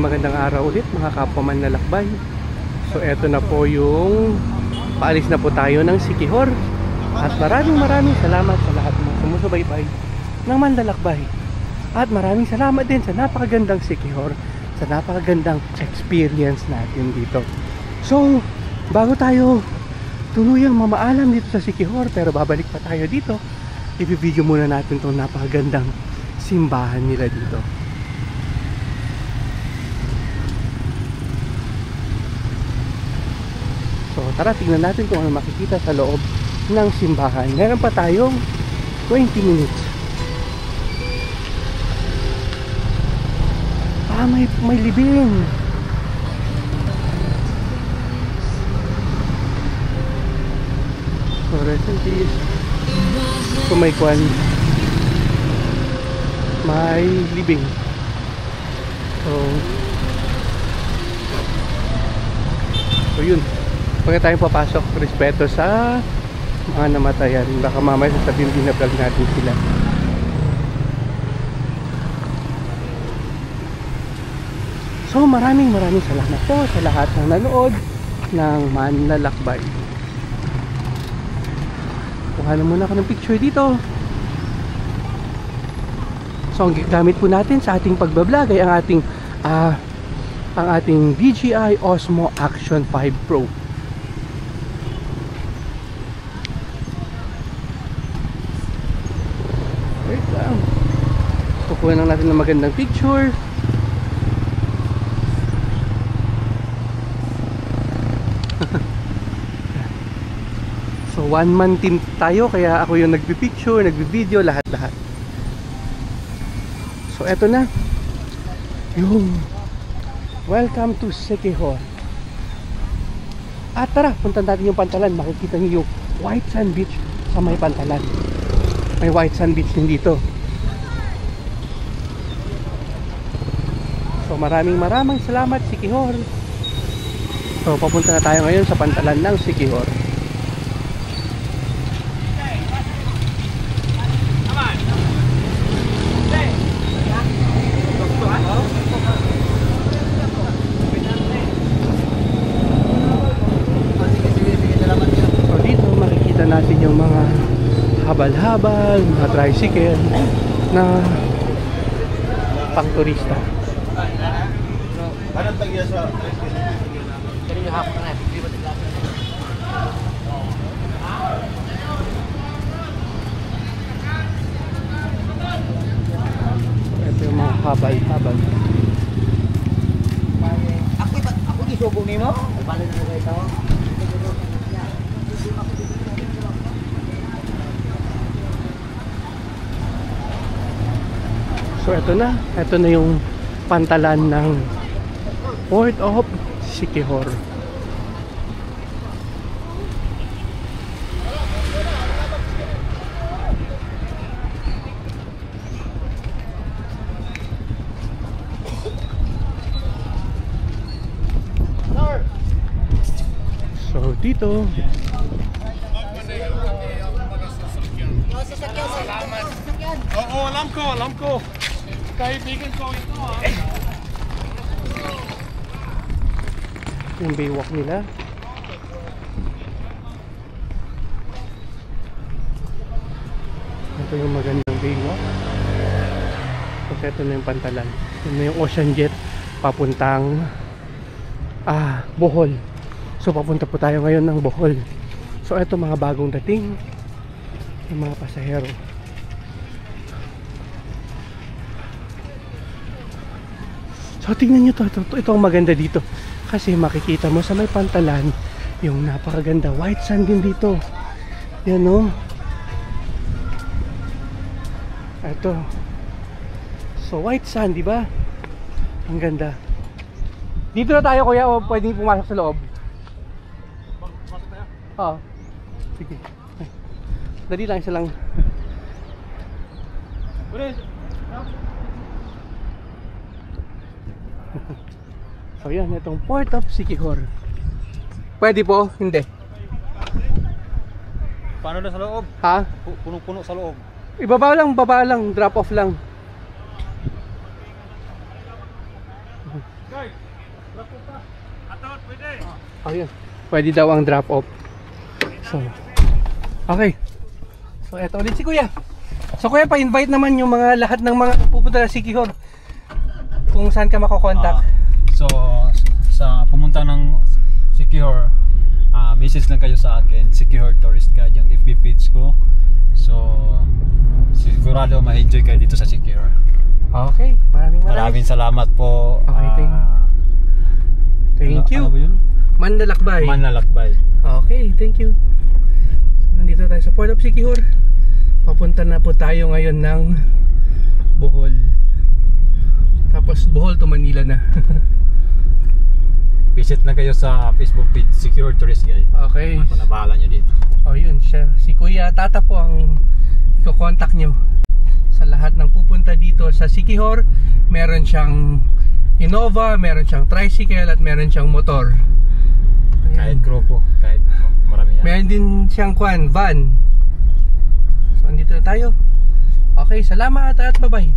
magandang araw ulit mga kapwa manlalakbay. So eto na po yung paalis na po tayo ng Siquijor. At maraming salamat sa lahat ng sumusubaybay ng manlalakbay. At maraming salamat din sa napakagandang Siquijor, sa napakagandang experience natin dito. So bago tayo tuluyang mamaalam dito sa Siquijor, pero babalik pa tayo dito, i-video muna natin itong napakagandang simbahan nila dito. So tara, tingnan natin kung ano makikita sa loob ng simbahan. Meron pa tayong 20 minutes. May libing. So recent is kung may kwan, may libing. So yun, pagka tayong papasok, respeto sa mga namatayan. Baka mamaya sasabihin din na vlog natin sila. So maraming salamat po sa lahat ng nanood ng Manlalakbay. Kuha na muna ako ng picture dito. So ang gamit po natin sa ating pagbablog ay ang ating DJI Osmo Action 5 Pro. Wait lang. Kukuha lang natin ng magandang picture. So one man team tayo, kaya ako yung nagpi-picture, nagbi-video, lahat-lahat. So eto na yung welcome to Siquijor. At tara, puntan natin yung Pantalan. Makikita niyo yung White Sand Beach sa may Pantalan. May White Sand Beach din dito. So maraming salamat Siquijor. So papunta na tayo ngayon sa Pantalan ng Siquijor. Natin yung mga habal-habal, mga tricycle na pang turista. Ito yung mga habal-habal. Ako gisubong ni mo? Paano na kayo ito? So ito na yung Pantalan ng Port of Siquijor. So dito Oo, alam ko. Kaibigan ko ito yung baywalk nila. Ito yung magandang baywalk. Kasi ito na yung Pantalan. Ito na yung Ocean Jet papuntang Bohol. So papunta po tayo ngayon ng Bohol. So ito mga bagong dating ng mga pasahero. So tingnan nyo ito ang maganda dito. Kasi makikita mo sa may Pantalan yung napakaganda white sand din dito. Yan o. Ito. So white sand, di ba? Ang ganda. Dito na tayo kuya, o pwedeng pumasok sa loob? Pasok tayo? Oo. Sige. Dali lang, isa lang. So yan, itong Port of Siquijor. Pwede po? Hindi. Paano na sa loob? Ha? Punong-puno sa loob. Ibaba lang, drop off lang. Oh, yun. Pwede daw ang drop off. So, okay. So, eto ulit si Kuya. So, Kuya, pa-invite naman yung mga lahat ng mga pupunta na Siquijor. Kung saan ka makokontak. So, sa pumunta ng Siquijor, message lang kayo sa akin, Siquijor Tourist Guide, yung FB page ko. So, sigurado ma-enjoy kayo dito sa Siquijor. Okay, maraming Salamat po. Okay, thank you. Ano ba yun? Manlalakbay. Manlalakbay. Okay, thank you. So, nandito tayo sa Port of Siquijor. Papunta na po tayo ngayon ng Bohol. Tapos Bohol to Manila na. Visit na kayo sa Facebook page, Siquijor Tourist Guide. Okay. Ako na bahala nyo dito. Oh, yun siya. Si Kuya Tata po ang i-contact nyo sa lahat ng pupunta dito sa Siquijor. Meron siyang Innova, meron siyang tricycle, at meron siyang motor. Kahit grupo, kahit marami yan. Meron din siyang van. So, andito na tayo. Okay, salamat at bye-bye.